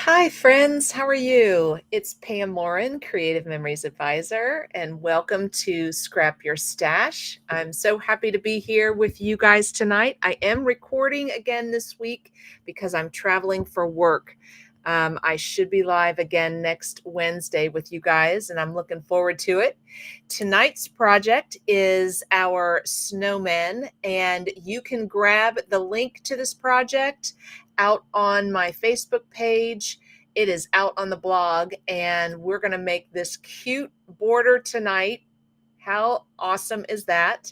Hi, friends. How are you? It's Pam Morin, Creative Memories Advisor, and welcome to Scrap Your Stash. I'm so happy to be here with you guys tonight. I am recording again this week because I'm traveling for work. I should be live again next Wednesday with you guys, and I'm looking forward to it. Tonight's project is our snowman, and you can grab the link to this project out on my Facebook page. It is out on the blog, and we're going to make this cute border tonight. How awesome is that?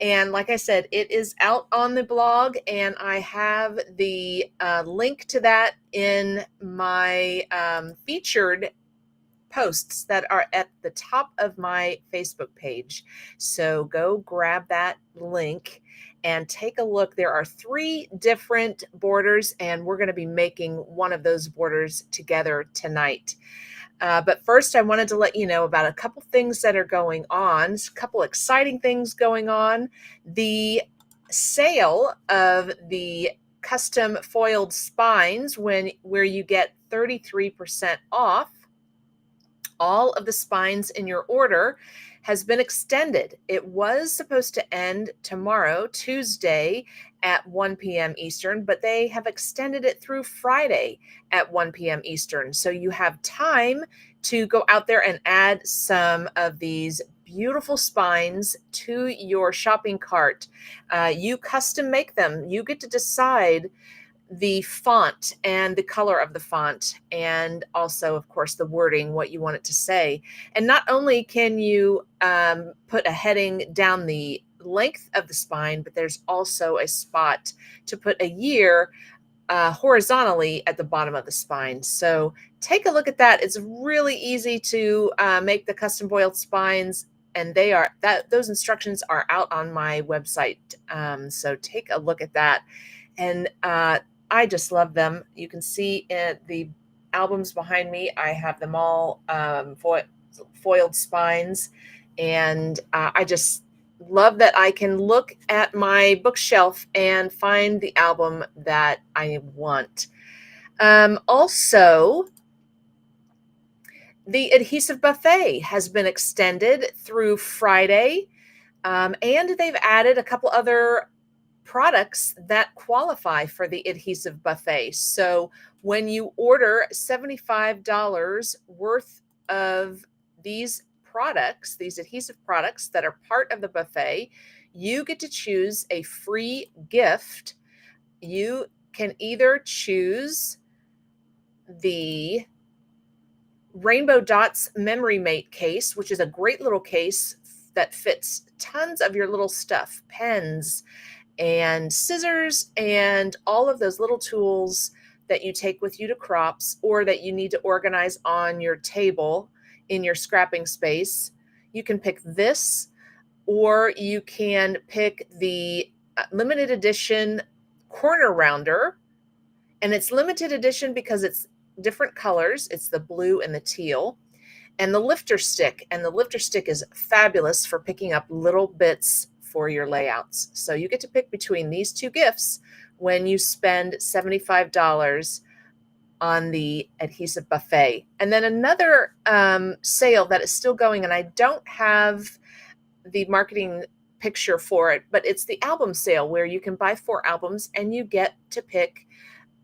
And like I said, it is out on the blog, and I have the link to that in my featured posts that are at the top of my Facebook page. So go grab that link and take a look. There are 3 different borders, and we're going to be making one of those borders together tonight. But first, I wanted to let you know about a couple things that are going on, a couple exciting things going on. The sale of the custom foiled spines where you get 33% off all of the spines in your order has been extended. It was supposed to end tomorrow, Tuesday at 1 p.m. Eastern, but they have extended it through Friday at 1 p.m. Eastern. So you have time to go out there and add some of these beautiful spines to your shopping cart. You custom make them. You get to decide the font and the color of the font, and also, of course, the wording, what you want it to say. And not only can you put a heading down the length of the spine, but there's also a spot to put a year horizontally at the bottom of the spine. So take a look at that. It's really easy to make the custom foiled spines, and those instructions are out on my website. So take a look at that. And I just love them. You can see in the albums behind me, I have them all foiled spines. And I just love that I can look at my bookshelf and find the album that I want. Also, the adhesive buffet has been extended through Friday, and they've added a couple other products that qualify for the adhesive buffet. So when you order $75 worth of these products, these adhesive products that are part of the buffet, you get to choose a free gift. You can either choose the Rainbow Dots Memory Mate case, which is a great little case that fits tons of your little stuff, pens, and scissors, and all of those little tools that you take with you to crops or that you need to organize on your table in your scrapping space. You can pick this, or you can pick the limited edition corner rounder. And it's limited edition because it's different colors. It's the blue and the teal. And the lifter stick. And the lifter stick is fabulous for picking up little bits for your layouts. So you get to pick between these 2 gifts when you spend $75 on the adhesive buffet. And then another sale that is still going, and I don't have the marketing picture for it, but it's the album sale where you can buy 4 albums and you get to pick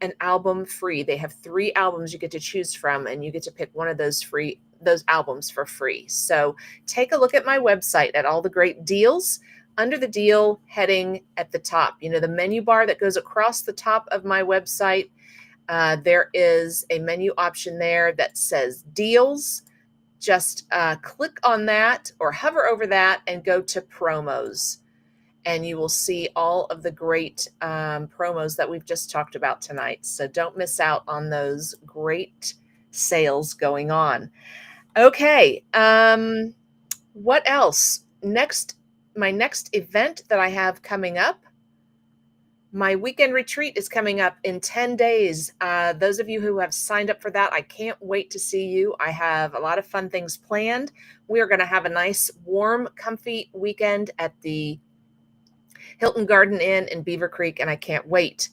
an album free. They have 3 albums you get to choose from, and you get to pick one of those albums for free. So take a look at my website at all the great deals. Under the deal heading at the top, the menu bar that goes across the top of my website, there is a menu option there that says deals. Just click on that or hover over that and go to promos. And you will see all of the great promos that we've just talked about tonight. So don't miss out on those great sales going on. Okay, what else? My next event that I have coming up, my weekend retreat is coming up in 10 days. Those of you who have signed up for that, I can't wait to see you. I have a lot of fun things planned. We are going to have a nice, warm, comfy weekend at the Hilton Garden Inn in Beaver Creek, and I can't wait.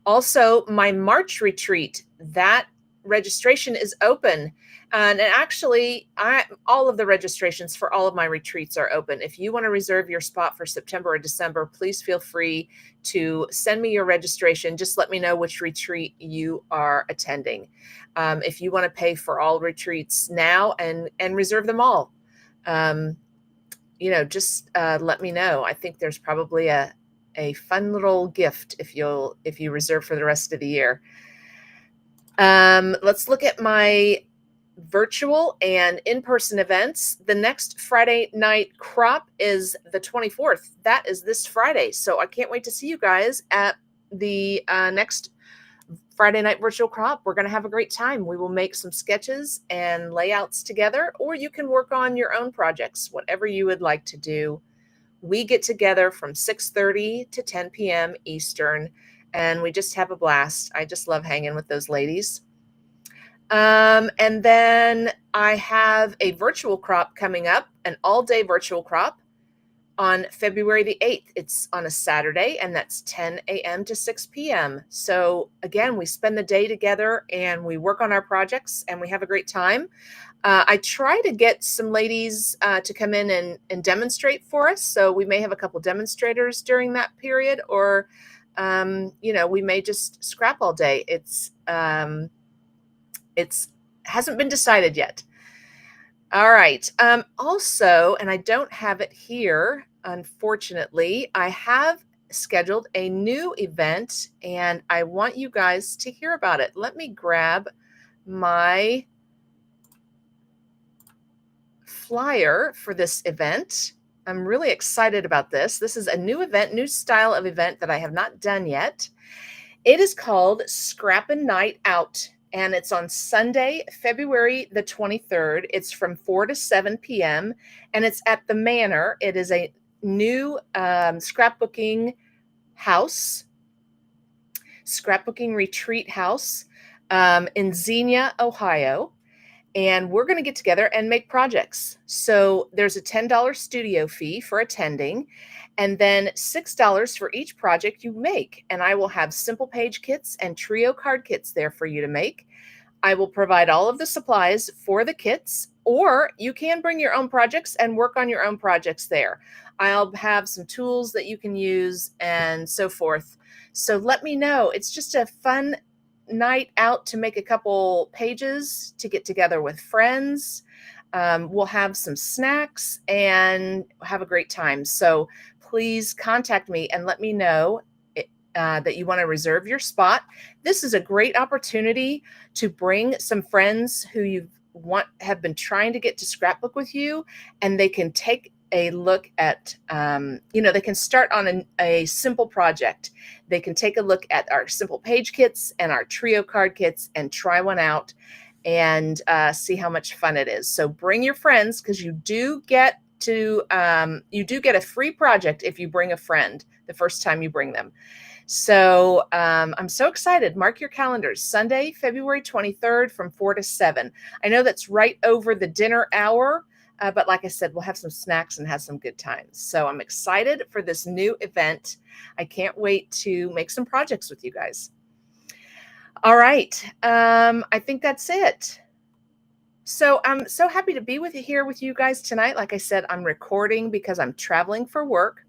Also, my March retreat, that registration is open. And actually, all of the registrations for all of my retreats are open. If you want to reserve your spot for September or December, please feel free to send me your registration. Just let me know which retreat you are attending. If you want to pay for all retreats now and reserve them all, just let me know. I think there's probably a fun little gift if you reserve for the rest of the year. Let's look at my virtual and in-person events. The next Friday night crop is the 24th. That is this Friday. So I can't wait to see you guys at the next Friday night virtual crop. We're going to have a great time. We will make some sketches and layouts together, or you can work on your own projects, whatever you would like to do. We get together from 6:30 to 10 p.m. Eastern, and we just have a blast. I just love hanging with those ladies. And then I have a virtual crop coming up, an all-day virtual crop on February the 8th. It's on a Saturday, and that's 10 a.m. to 6 p.m. So again, we spend the day together and we work on our projects and we have a great time. I try to get some ladies to come in and demonstrate for us. So we may have a couple demonstrators during that period, or, we may just scrap all day. It's hasn't been decided yet. All right. Also, and I don't have it here, unfortunately, I have scheduled a new event and I want you guys to hear about it. Let me grab my flyer for this event. I'm really excited about this. This is a new event, new style of event that I have not done yet. It is called Scrappin' Night Out, and it's on Sunday, February the 23rd. It's from 4 to 7 p.m., and it's at the Manor. It is a new scrapbooking house, scrapbooking retreat house in Xenia, Ohio. And we're going to get together and make projects. So there's a $10 studio fee for attending, and then $6 for each project you make. And I will have simple page kits and trio card kits there for you to make. I will provide all of the supplies for the kits, or you can bring your own projects and work on your own projects there. I'll have some tools that you can use and so forth. So let me know. It's just a fun night out to make a couple pages, to get together with friends. We'll have some snacks and have a great time. So please contact me and let me know that you want to reserve your spot. This is a great opportunity to bring some friends who have been trying to get to scrapbook with you, and they can take a look at, they can start on a simple project. They can take a look at our simple page kits and our trio card kits and try one out and see how much fun it is. So bring your friends, because you do get a free project if you bring a friend the first time you bring them. So I'm so excited. Mark your calendars. Sunday, February 23rd from 4 to 7. I know that's right over the dinner hour. But like I said, we'll have some snacks and have some good times. So I'm excited for this new event. I can't wait to make some projects with you guys. All right. I think that's it. So I'm so happy to be here with you guys tonight. Like I said, I'm recording because I'm traveling for work.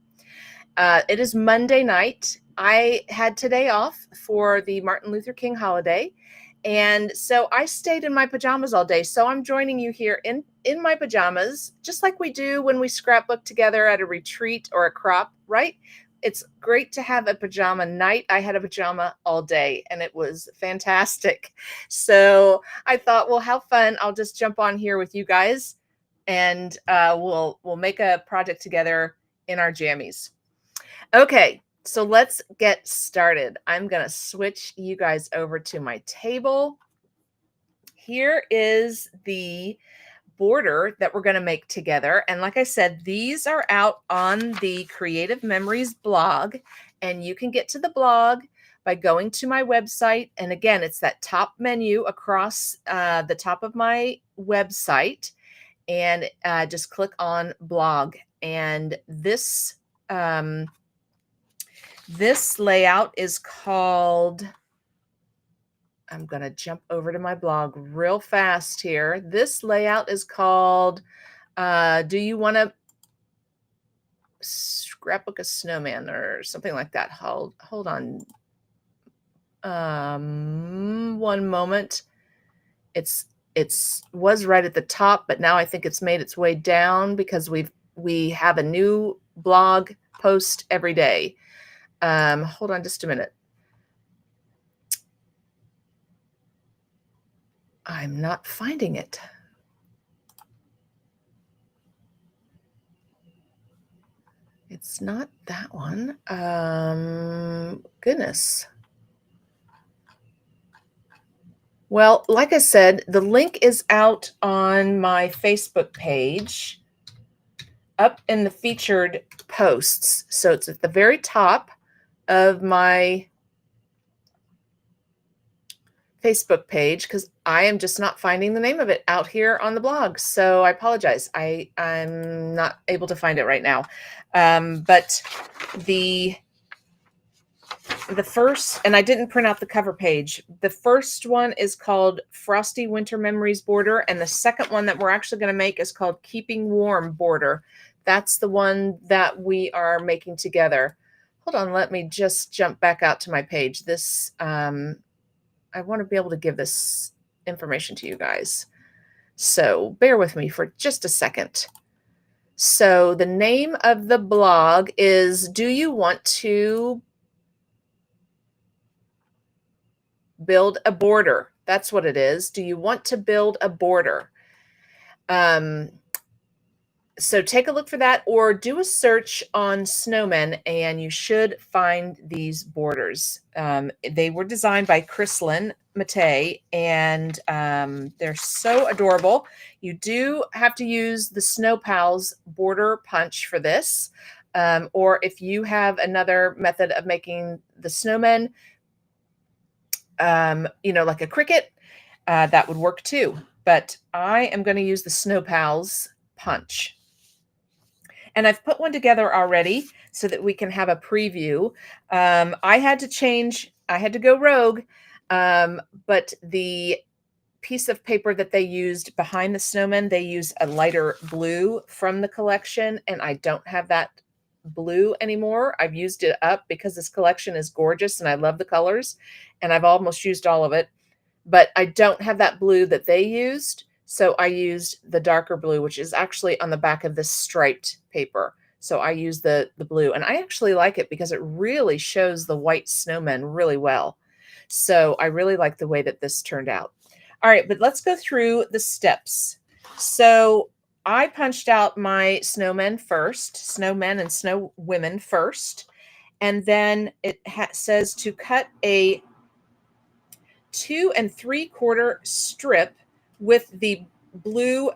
It is Monday night. I had today off for the Martin Luther King holiday. And so I stayed in my pajamas all day. So I'm joining you here in my pajamas, just like we do when we scrapbook together at a retreat or a crop, right? It's great to have a pajama night. I had a pajama all day and it was fantastic. So I thought, well, how fun. I'll just jump on here with you guys and we'll make a project together in our jammies. Okay. So let's get started. I'm going to switch you guys over to my table. Here is the border that we're going to make together. And like I said, these are out on the Creative Memories blog, and you can get to the blog by going to my website. And again, it's that top menu across the top of my website, and just click on blog. And this layout is called, I'm going to jump over to my blog real fast here. This layout is called, Do You Want to Scrapbook a Snowman or something like that? Hold on. One moment. It's was right at the top, but now I think it's made its way down because we have a new blog post every day. Hold on just a minute. I'm not finding it. It's not that one. Goodness. Well, like I said, the link is out on my Facebook page, up in the featured posts. So it's at the very top of my Facebook page because I am just not finding the name of it out here on the blog. So I apologize. I'm not able to find it right now. But the first, and I didn't print out the cover page. The first one is called Frosty Winter Memories Border. And the second one that we're actually going to make is called Keeping Warm Border. That's the one that we are making together. Hold on. Let me just jump back out to my page. This, I want to be able to give this information to you guys. So bear with me for just a second. So the name of the blog is Do You Want to Build a Border? That's what it is. Do you want to build a border? So take a look for that or do a search on snowmen and you should find these borders. They were designed by Chrislyn Matei and they're so adorable. You do have to use the Snow Pals border punch for this. Or if you have another method of making the snowmen, like a cricket, that would work too. But I am going to use the Snow Pals punch. And I've put one together already so that we can have a preview. I had to go rogue, but the piece of paper that they used behind the snowman, they use a lighter blue from the collection, and I don't have that blue anymore. I've used it up because this collection is gorgeous and I love the colors, and I've almost used all of it, but I don't have that blue that they used. So I used the darker blue, which is actually on the back of this striped paper. So I use the blue, and I actually like it because it really shows the white snowmen really well. So I really like the way that this turned out. All right, but let's go through the steps. So I punched out my snowmen and snow women first, and then it says to cut a 2 3/4 strip with the blue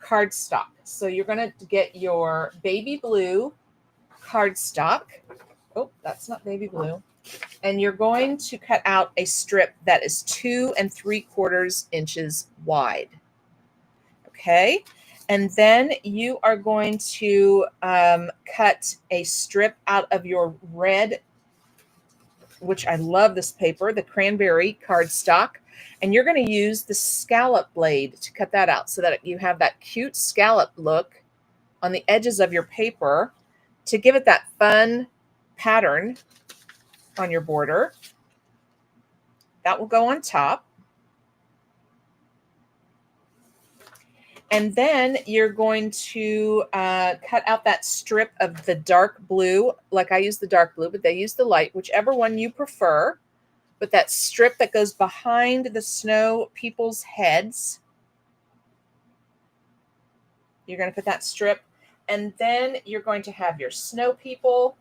cardstock. So you're going to get your baby blue cardstock. Oh, that's not baby blue. And you're going to cut out a strip that is 2 3/4 inches wide. Okay. And then you are going to cut a strip out of your red, which I love this paper, the cranberry cardstock. And you're going to use the scallop blade to cut that out so that you have that cute scallop look on the edges of your paper to give it that fun pattern on your border. That will go on top. And then you're going to cut out that strip of the dark blue, like I use the dark blue, but they use the light, whichever one you prefer. But that strip that goes behind the snow people's heads, you're going to put that strip. And then you're going to have your snow people,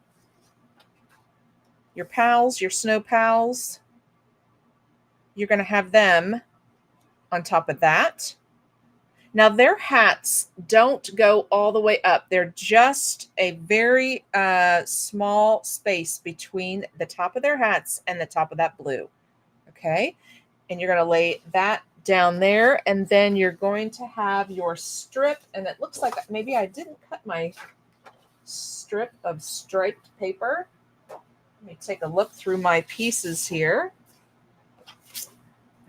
your pals, your snow pals. You're going to have them on top of that. Now, their hats don't go all the way up. They're just a very small space between the top of their hats and the top of that blue. Okay. And you're going to lay that down there. And then you're going to have your strip. And it looks like maybe I didn't cut my strip of striped paper. Let me take a look through my pieces here.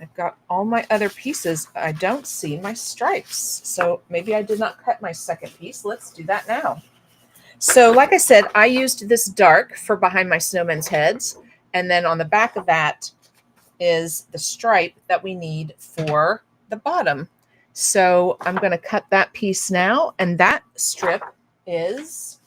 I've got all my other pieces. I don't see my stripes. So maybe I did not cut my second piece. Let's do that now. So like I said, I used this dark for behind my snowmen's heads. And then on the back of that is the stripe that we need for the bottom. So I'm going to cut that piece now. And that strip is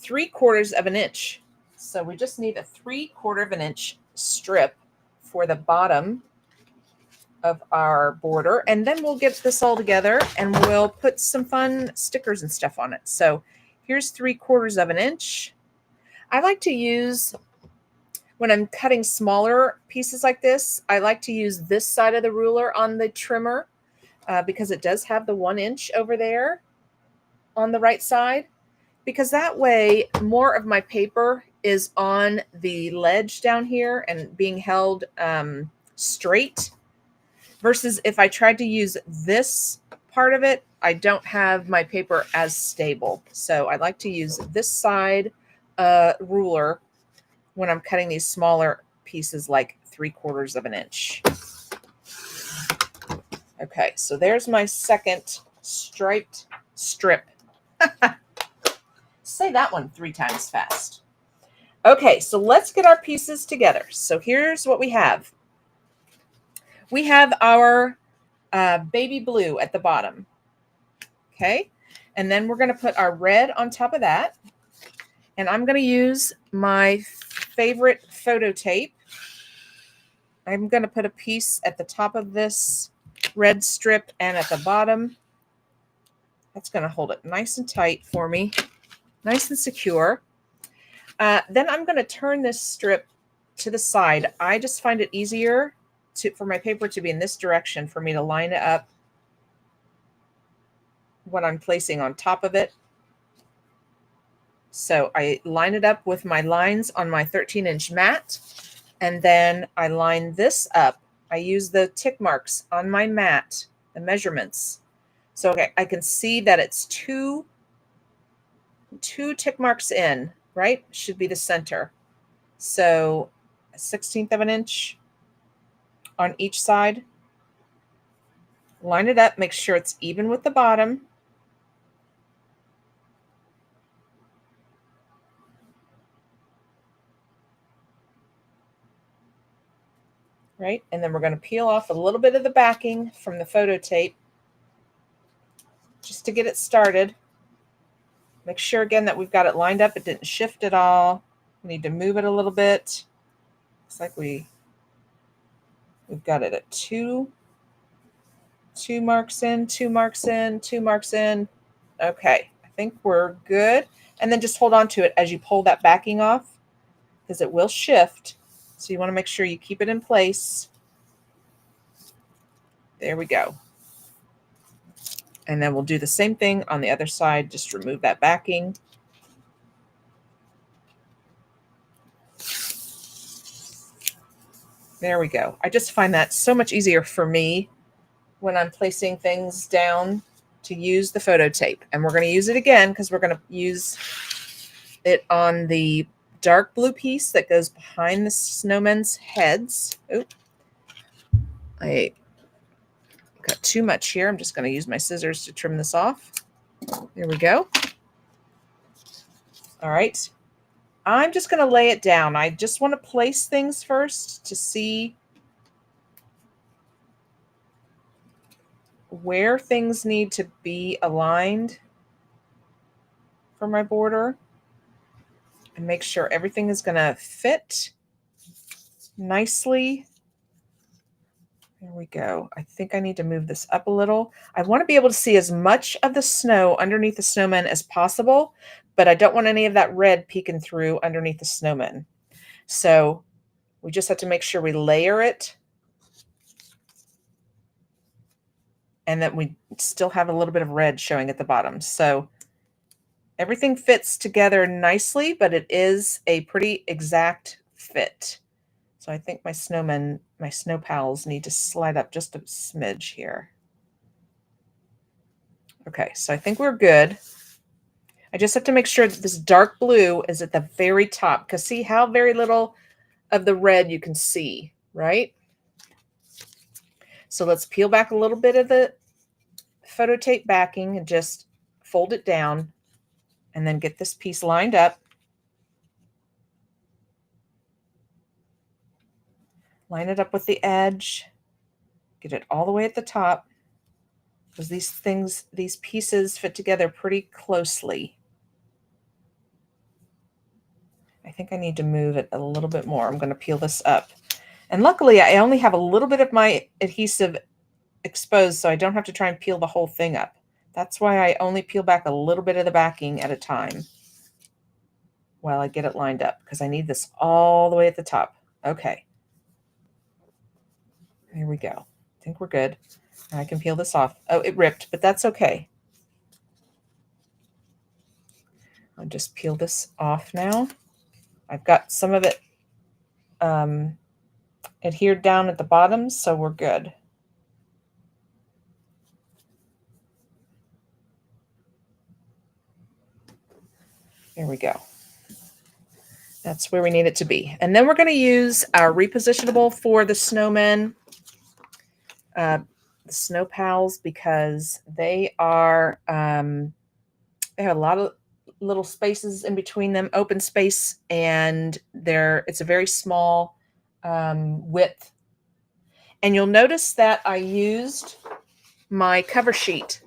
3/4 of an inch. So we just need a 3/4 of an inch strip for the bottom of our border. And then we'll get this all together and we'll put some fun stickers and stuff on it. So here's 3/4 of an inch. I like to use, when I'm cutting smaller pieces like this, I like to use this side of the ruler on the trimmer because it does have the 1 inch over there on the right side, because that way more of my paper is on the ledge down here and being held straight, versus if I tried to use this part of it, I don't have my paper as stable. So I like to use this side ruler when I'm cutting these smaller pieces, like 3/4 of an inch. Okay, so there's my second striped strip. Say that one 3 times fast. Okay, so let's get our pieces together. So here's what we have. We have our baby blue at the bottom. Okay, and then we're going to put our red on top of that. And I'm going to use my favorite photo tape. I'm going to put a piece at the top of this red strip and at the bottom. That's going to hold it nice and tight for me, nice and secure. Then I'm going to turn this strip to the side. I just find it easier for my paper to be in this direction for me to line it up what I'm placing on top of it. So I line it up with my lines on my 13-inch mat, and then I line this up. I use the tick marks on my mat, the measurements. So okay, I can see that it's two tick marks in, right? Should be the center. So 1/16 of an inch on each side. Line it up, make sure it's even with the bottom. Right? And then we're going to peel off a little bit of the backing from the photo tape just to get it started. Make sure again that we've got it lined up. It didn't shift at all. We need to move it a little bit. Looks like we've got it at two marks in, 2 marks in, 2 marks in. Okay, I think we're good. And then just hold on to it as you pull that backing off, because it will shift. So you want to make sure you keep it in place. There we go. And then we'll do the same thing on the other side. Just remove that backing. There we go. I just find that so much easier for me when I'm placing things down to use the photo tape. And we're going to use it again because we're going to use it on the dark blue piece that goes behind the snowmen's heads. Oop. I got too much here. I'm just going to use my scissors to trim this off. There we go. All right. I'm just going to lay it down. I just want to place things first to see where things need to be aligned for my border, and make sure everything is going to fit nicely. There we go. I think I need to move this up a little. I want to be able to see as much of the snow underneath the snowman as possible, but I don't want any of that red peeking through underneath the snowman. So we just have to make sure we layer it, and that we still have a little bit of red showing at the bottom. So everything fits together nicely, but it is a pretty exact fit. So I think my snow pals need to slide up just a smidge here. Okay, so I think we're good. I just have to make sure that this dark blue is at the very top, because see how very little of the red you can see. right? So let's peel back a little bit of the photo tape backing and just fold it down and then get this piece lined up. Line it up with the edge, get it all the way at the top, because these pieces fit together pretty closely. I think I need to move it a little bit more. I'm going to peel this up. And luckily, I only have a little bit of my adhesive exposed, so I don't have to try and peel the whole thing up. That's why I only peel back a little bit of the backing at a time while I get it lined up, because I need this all the way at the top. Okay. There we go. I think we're good. I can peel this off. Oh, it ripped, but that's okay. I'll just peel this off now. I've got some of it adhered down at the bottom, so we're good. There we go. That's where we need it to be. And then we're going to use our repositionable for the snowmen, the snow pals, because they are, they have a lot of little spaces in between them, open space, and it's a very small width. And you'll notice that I used my cover sheet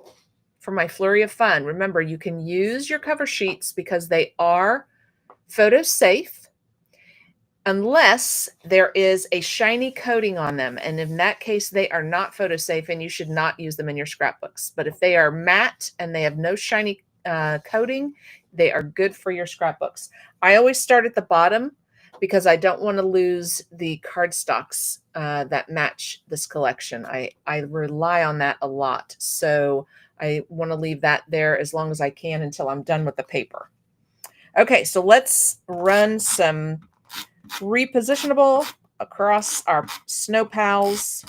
for my Flurry of Fun. Remember, you can use your cover sheets because they are photo safe unless there is a shiny coating on them. And in that case, they are not photo safe and you should not use them in your scrapbooks. But if they are matte and they have no shiny coating, they are good for your scrapbooks. I always start at the bottom because I don't want to lose the cardstocks that match this collection. I rely on that a lot. So I want to leave that there as long as I can until I'm done with the paper. Okay, so let's run some repositionable across our snow pals.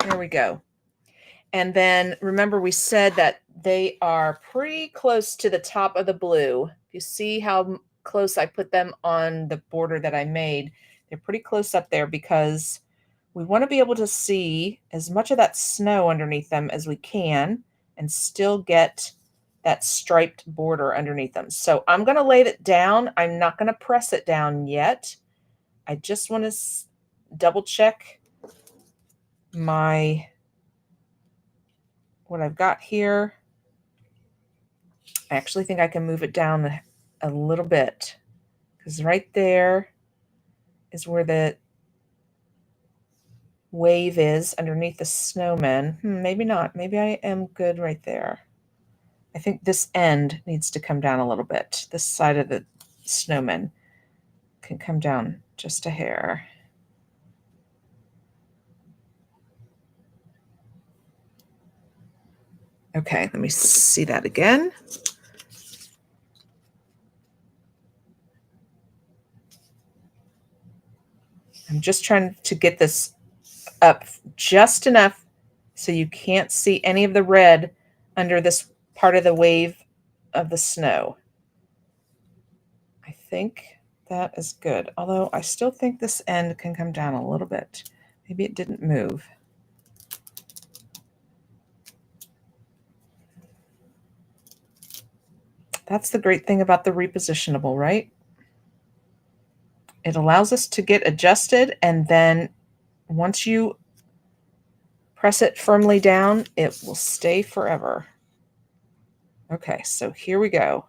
There we go. And then remember we said that they are pretty close to the top of the blue. You see how close I put them on the border that I made. They're pretty close up there because we want to be able to see as much of that snow underneath them as we can and still get that striped border underneath them. So I'm going to lay it down. I'm not going to press it down yet. I just want to double check what I've got here. I actually think I can move it down a little bit because right there is where the wave is underneath the snowman. Maybe not. Maybe I am good right there. I think this end needs to come down a little bit. This side of the snowman can come down just a hair. Okay, let me see that again. I'm just trying to get this up just enough so you can't see any of the red under this part of the wave of the snow. I think that is good, although I still think this end can come down a little bit. Maybe it didn't move. That's the great thing about the repositionable, right? It allows us to get adjusted, and then once you press it firmly down, it will stay forever. Okay, so here we go.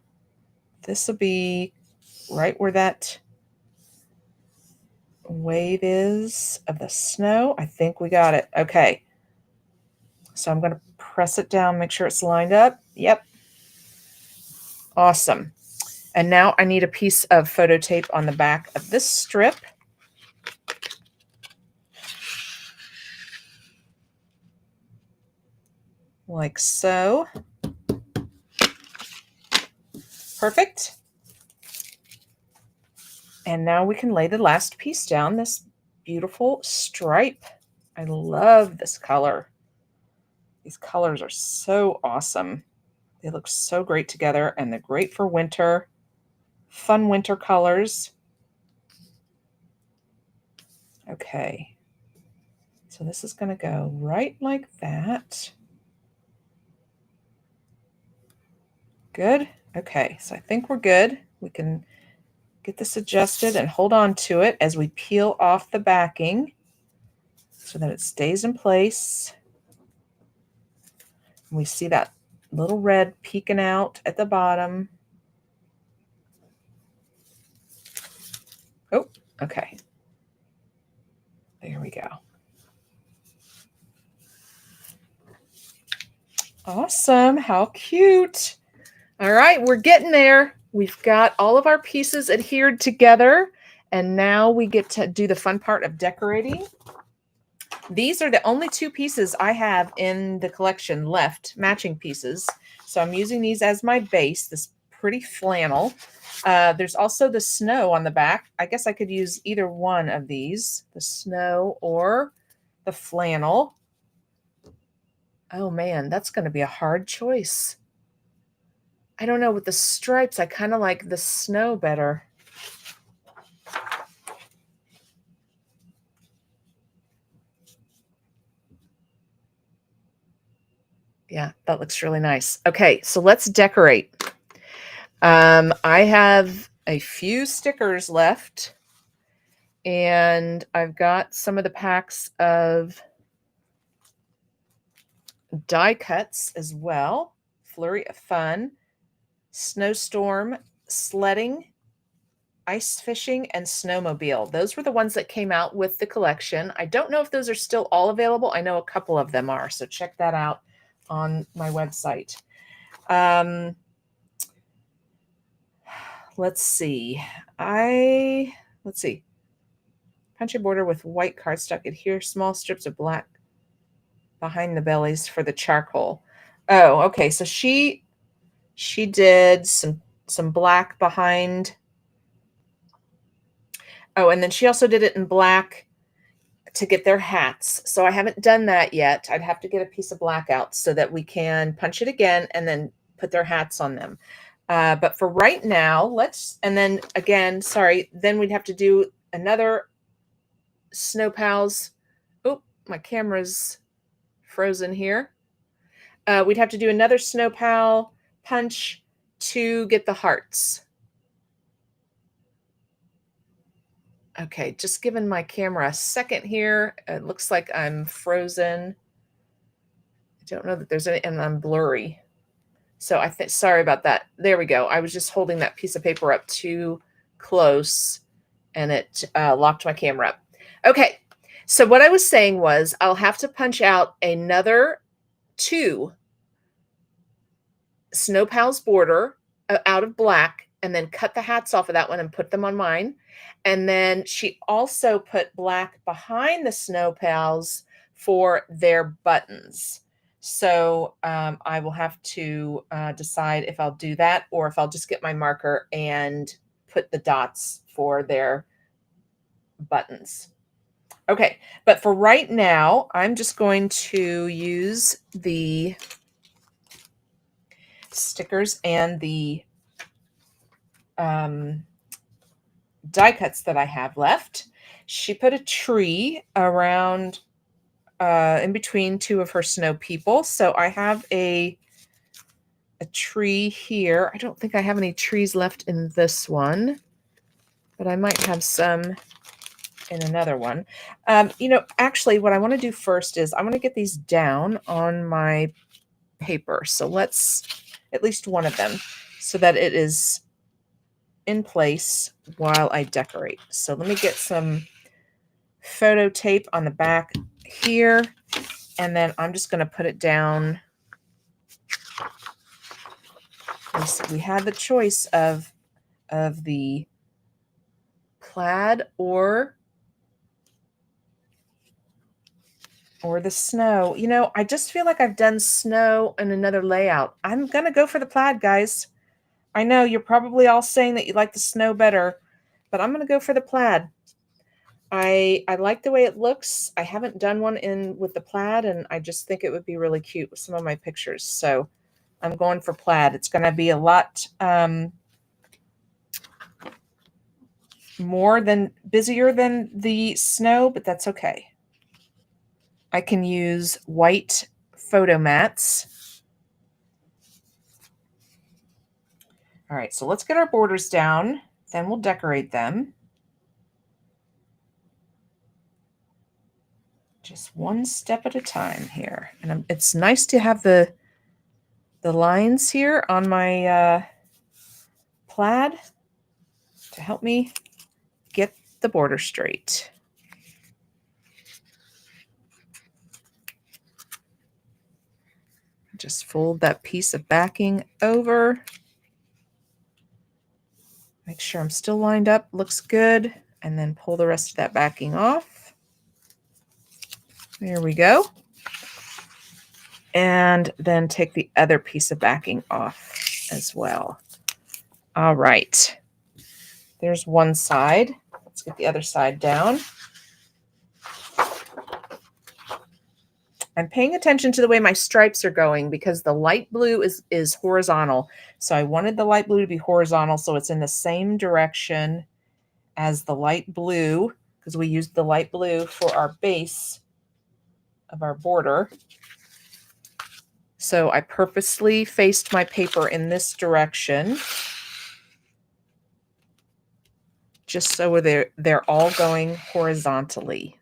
This will be right where that wave is of the snow. I think we got it. Okay. So I'm going to press it down, make sure it's lined up. Yep. Awesome. And now I need a piece of photo tape on the back of this strip. Like so. Perfect. And now we can lay the last piece down, this beautiful stripe. I love this color. These colors are so awesome. They look so great together, and they're great for winter. Fun winter colors. Okay. So this is going to go right like that. Good. Okay, so I think we're good. We can get this adjusted and hold on to it as we peel off the backing so that it stays in place. And we see that little red peeking out at the bottom. Oh, okay. There we go. Awesome. How cute. All right, we're getting there. We've got all of our pieces adhered together, and now we get to do the fun part of decorating. These are the only two pieces I have in the collection left, matching pieces. So I'm using these as my base, this pretty flannel. There's also the snow on the back. I guess I could use either one of these, the snow or the flannel. Oh man, that's going to be a hard choice. I don't know, with the stripes, I kind of like the snow better. Yeah, that looks really nice. Okay, so let's decorate. I have a few stickers left, and I've got some of the packs of die cuts as well. Flurry of Fun, Snowstorm, Sledding, Ice Fishing, and Snowmobile. Those were the ones that came out with the collection. I don't know if those are still all available. I know a couple of them are, so check that out on my website. Let's see. Let's see. Punch a border with white cardstock. Adhere small strips of black behind the bellies for the charcoal. Oh, okay. So she did some black behind. Oh, and then she also did it in black to get their hats. So I haven't done that yet. I'd have to get a piece of black out so that we can punch it again and then put their hats on them. But for right now, and then again, sorry, then we'd have to do another Snow Pals. Oh, my camera's frozen here. We'd have to do another Snow Pal punch to get the hearts. Okay, just giving my camera a second here. It looks like I'm frozen. I don't know that there's any, and I'm blurry. So I think, sorry about that. There we go. I was just holding that piece of paper up too close and it locked my camera up. Okay, so what I was saying was I'll have to punch out another 2 Snow Pals border out of black and then cut the hats off of that one and put them on mine. And then she also put black behind the Snow Pals for their buttons. So I will have to decide if I'll do that or if I'll just get my marker and put the dots for their buttons. Okay, but for right now, I'm just going to use the stickers and the die cuts that I have left. She put a tree around in between 2 of her snow people. So I have a tree here. I don't think I have any trees left in this one, but I might have some in another one. Actually, what I want to do first is I want to get these down on my paper. So let's, at least one of them, so that it is in place while I decorate. So let me get some photo tape on the back here, and then I'm just going to put it down. We had the choice of the plaid or the snow. I just feel like I've done snow in another layout. I'm going to go for the plaid, guys. I know you're probably all saying that you like the snow better, but I'm going to go for the plaid. I like the way it looks. I haven't done one with the plaid, and I just think it would be really cute with some of my pictures. So I'm going for plaid. It's going to be a lot busier than the snow, but that's okay. I can use white photo mats. All right, so let's get our borders down, then we'll decorate them. Just one step at a time here. And it's nice to have the lines here on my plaid to help me get the border straight. Just fold that piece of backing over. Make sure I'm still lined up, looks good, and then pull the rest of that backing off. There we go. And then take the other piece of backing off as well. All right. There's one side. Let's get the other side down. I'm paying attention to the way my stripes are going because the light blue is horizontal. So I wanted the light blue to be horizontal so it's in the same direction as the light blue, because we used the light blue for our base of our border. So I purposely faced my paper in this direction, just so they're all going horizontally.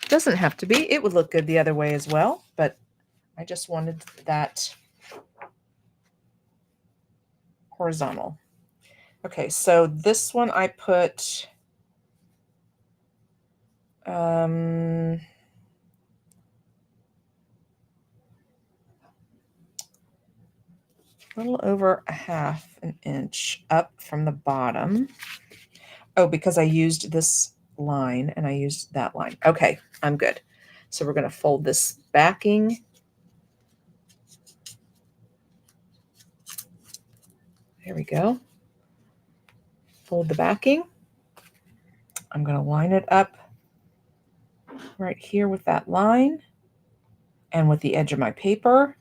Doesn't have to be. It would look good the other way as well, but I just wanted that horizontal. Okay, so this one I put a little over a half an inch up from the bottom. Oh, because I used this line and I used that line. Okay, I'm good. So we're going to fold this backing. There we go. Fold the backing. I'm going to line it up right here with that line and with the edge of my paper.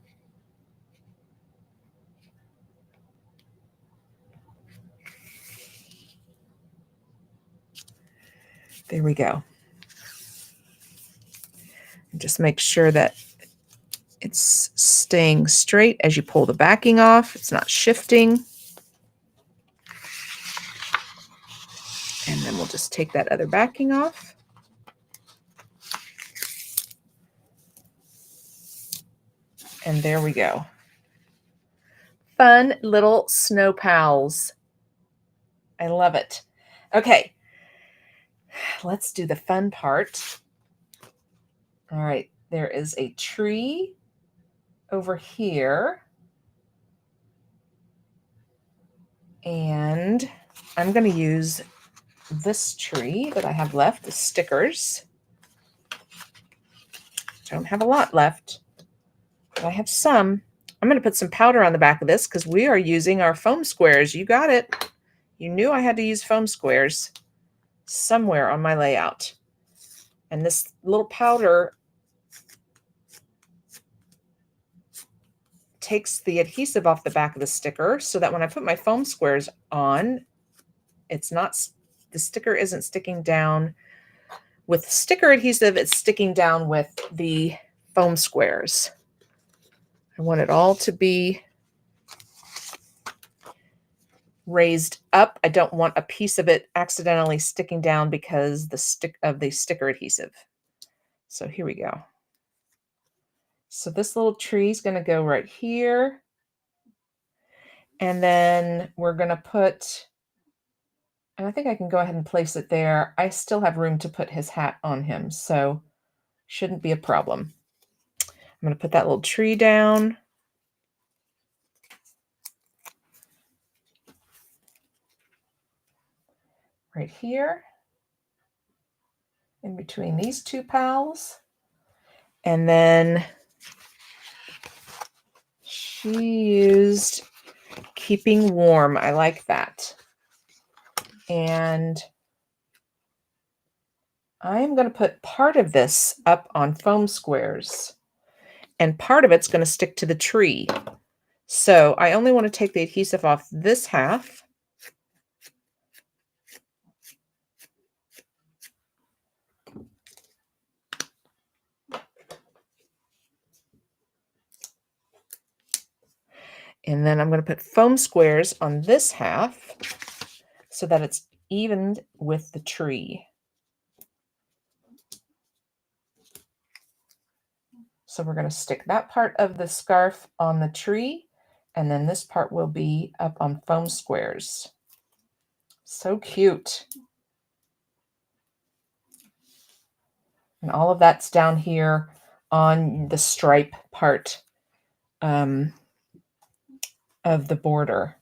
There we go. And just make sure that it's staying straight as you pull the backing off. It's not shifting. And then we'll just take that other backing off. And there we go. Fun little snow pals. I love it. Okay, let's do the fun part. All right, there is a tree over here. And I'm going to use this tree that I have left, the stickers. Don't have a lot left, but I have some. I'm going to put some powder on the back of this because we are using our foam squares. You got it. You knew I had to use foam squares somewhere on my layout. And this little powder takes the adhesive off the back of the sticker so that when I put my foam squares on, the sticker isn't sticking down with sticker adhesive, it's sticking down with the foam squares. I want it all to be raised up. I don't want a piece of it accidentally sticking down because the sticker adhesive. So here we go. So this little tree is going to go right here. And then we're going to put, and I think I can go ahead and place it there. I still have room to put his hat on him, so shouldn't be a problem. I'm going to put that little tree down. Right here. In between these two pals. And then she used keeping warm. I like that. And I'm going to put part of this up on foam squares, and part of it's going to stick to the tree. So I only want to take the adhesive off this half. And then I'm going to put foam squares on this half so that it's evened with the tree. So we're going to stick that part of the scarf on the tree, and then this part will be up on foam squares. So cute. And all of that's down here on the stripe part of the border.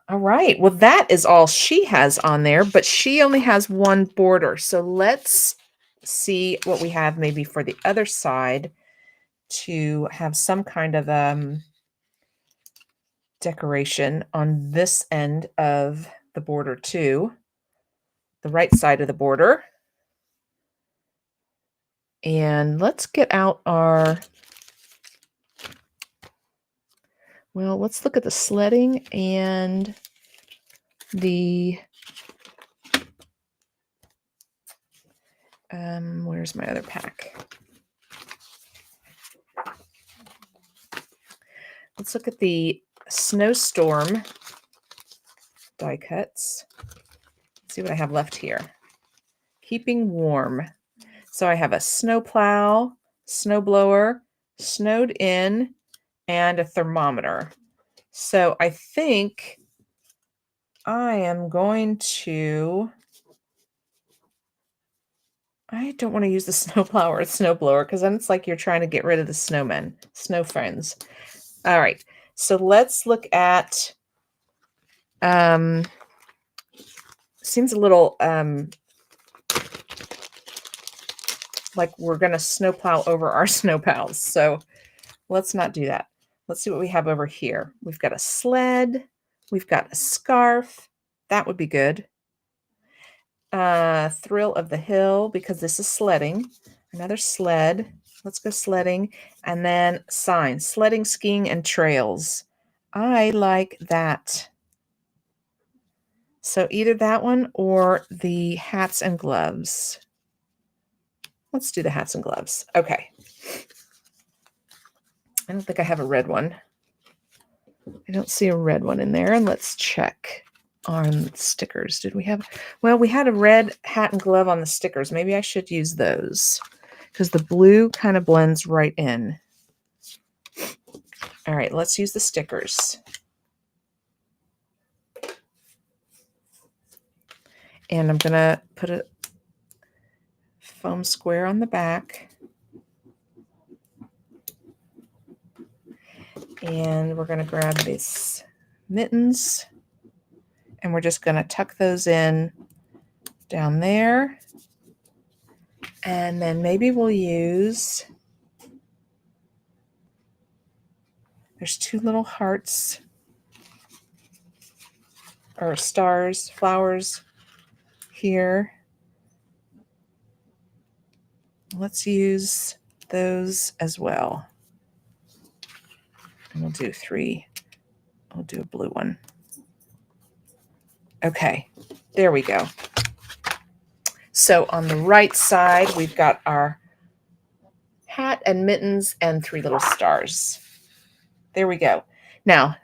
All right, well, that is all she has on there, but she only has one border. So let's see what we have maybe for the other side to have some kind of decoration on this end of the border too, the right side of the border. And let's get out let's look at the sledding and the, where's my other pack? Let's look at the snowstorm die cuts. Let's see what I have left here. Keeping warm. So I have a snowplow, snowblower, snowed in, and a thermometer. So I think I am going to, I don't want to use the snowplow or snowblower because then it's like you're trying to get rid of the snowmen, snow friends. All right, so let's look at, seems a little like we're going to snowplow over our snow pals. So let's not do that. Let's see what we have over here. We've got a sled. We've got a scarf. That would be good. Thrill of the hill, because this is sledding. Another sled. Let's go sledding. And then signs, sledding, skiing, and trails. I like that. So either that one or the hats and gloves. Let's do the hats and gloves. Okay. I don't think I have a red one. I don't see a red one in there. And let's check on stickers. Did we have? Well, we had a red hat and glove on the stickers. Maybe I should use those because the blue kind of blends right in. All right, let's use the stickers. And I'm going to put a foam square on the back. And we're going to grab these mittens and we're just going to tuck those in down there. And then maybe we'll use, there's two little hearts or stars, flowers here. Let's use those as well. And we'll do three. We'll do a blue one. Okay, there we go. So on the right side, we've got our hat and mittens and three little stars. There we go. Now,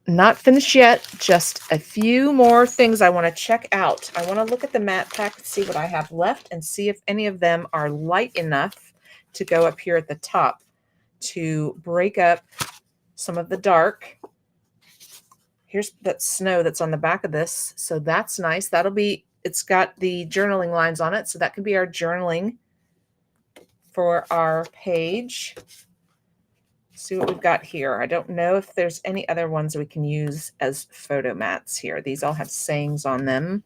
not finished yet, just a few more things I want to check out. I want to look at the mat pack, see what I have left, and see if any of them are light enough to go up here at the top to break up some of the dark. Here's that snow that's on the back of this. So that's nice. That'll be, it's got the journaling lines on it. So that could be our journaling for our page. See what we've got here. I don't know if there's any other ones we can use as photo mats here. These all have sayings on them.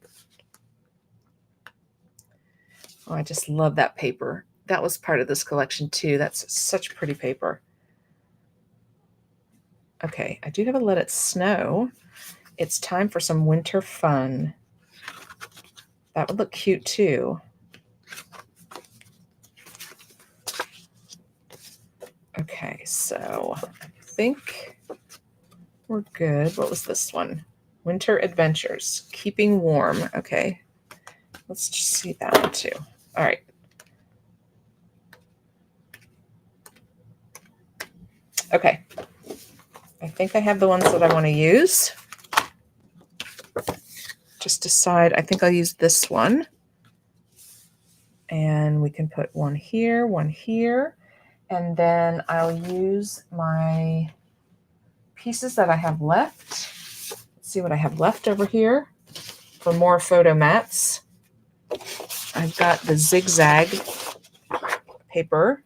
Oh, I just love that paper. That was part of this collection too. That's such pretty paper. Okay, I do have a Let It Snow. It's time for some winter fun. That would look cute too. Okay, so I think we're good. What was this one? Winter Adventures, Keeping Warm. Okay, let's just see that one too. All right. Okay, I think I have the ones that I want to use. Just decide, I think I'll use this one. And we can put one here, and then I'll use my pieces that I have left. Let's see what I have left over here for more photo mats. I've got the zigzag paper.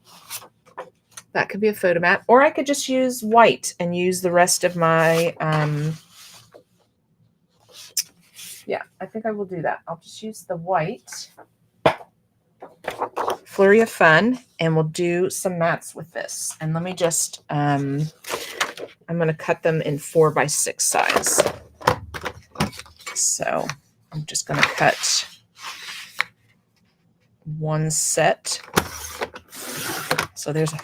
That could be a photo mat, or I could just use white and use the rest of my, yeah, I think I will do that. I'll just use the white Flurry of Fun, and we'll do some mats with this. And let me just, I'm going to cut them in 4x6 size. So I'm just going to cut one set. So there's a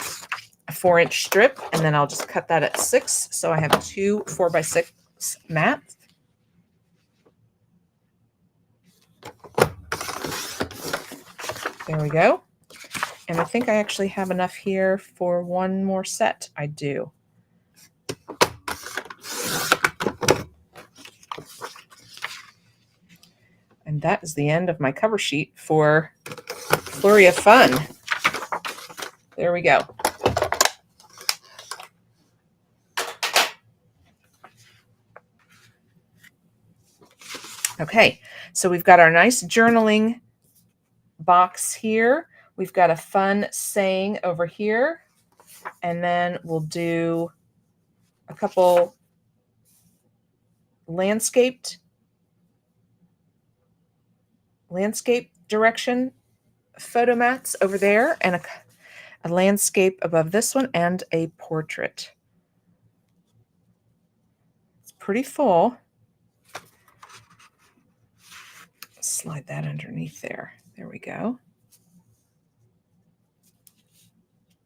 4-inch strip, and then I'll just cut that at 6. So I have 2 4x6 mats. There we go. And I think I actually have enough here for one more set. I do. And that is the end of my cover sheet for Flurry of Fun. There we go. Okay, so we've got our nice journaling box here. We've got a fun saying over here. And then we'll do a couple landscape direction photo mats over there, and a landscape above this one, and a portrait. It's pretty full. Slide that underneath there. There we go.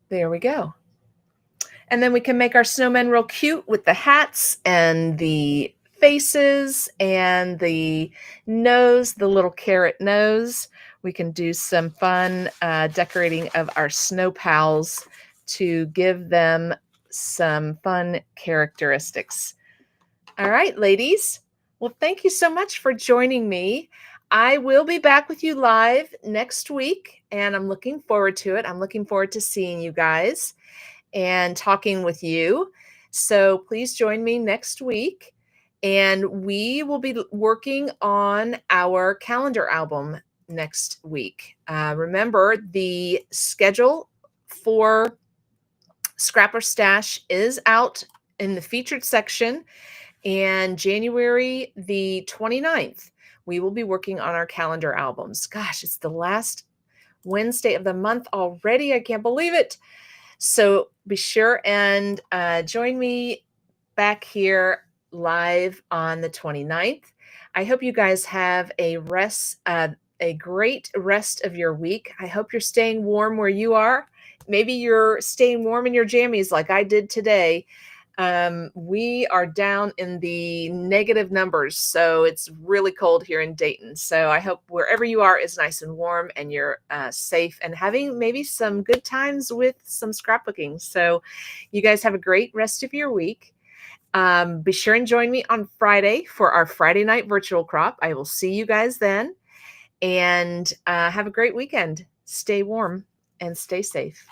There we go. And then we can make our snowmen real cute with the hats and the faces and the nose, the little carrot nose. We can do some fun decorating of our snow pals to give them some fun characteristics. All right, ladies. Well, thank you so much for joining me. I will be back with you live next week, and I'm looking forward to it. I'm looking forward to seeing you guys and talking with you. So please join me next week, and we will be working on our calendar album next week. Remember, the schedule for Scrapper Stash is out in the featured section, and January the 29th, we will be working on our calendar albums. Gosh, it's the last Wednesday of the month already. I can't believe it. So be sure and join me back here live on the 29th. I hope you guys have a great rest of your week. I hope you're staying warm where you are. Maybe you're staying warm in your jammies like I did today. We are down in the negative numbers, so it's really cold here in Dayton. So I hope wherever you are is nice and warm, and you're safe and having maybe some good times with some scrapbooking. So you guys have a great rest of your week. Be sure and join me on Friday for our Friday night virtual crop. I will see you guys then, and have a great weekend. Stay warm and stay safe.